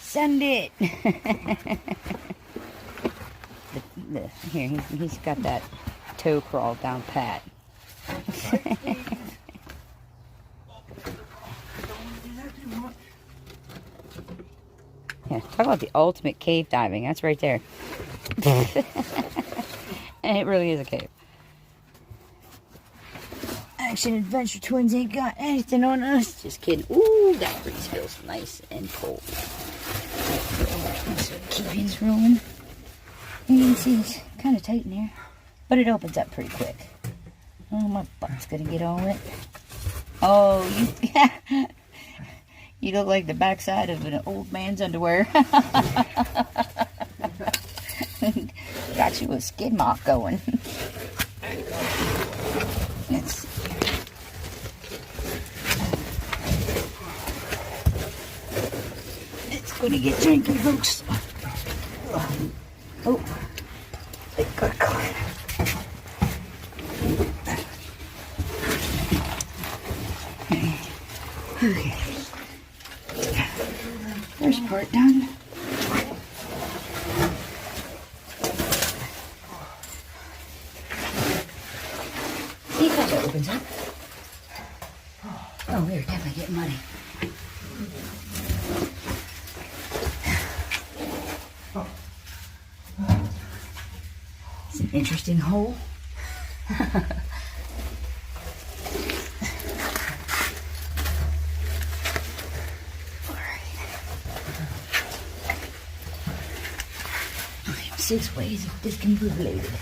Send it. Here, he's got that toe crawl down pat. Yeah, talk about the ultimate cave diving. That's right there. And it really is a cave. Action Adventure Twins ain't got anything on us. Just kidding. Ooh, that breeze feels nice and cold. So keep these rolling. You can see it's kind of tight in here, but it opens up pretty quick. Oh, my butt's gonna get all wet. Oh, you look like the backside of an old man's underwear. Got you a skid mark going. Let's see. It's gonna get janky, folks. Oh, it got caught. Okay. First part done. See how that opens up. Oh, we're definitely getting muddy. It's an interesting hole. I have 6 ways of discombobulated.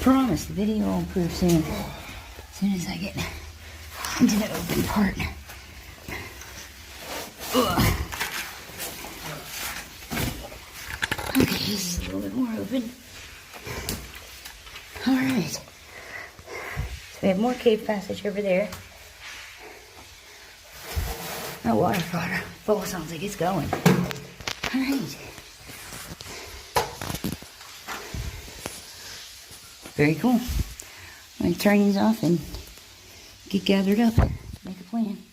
Promise the video will improve soon. As soon as I get into the open part. Ugh. Okay, this is a little bit more open. Alright. So we have more cave passage over there. That water fall sounds like it's going. Alright. Very cool. I'm going to turn these off and get gathered up. Make a plan.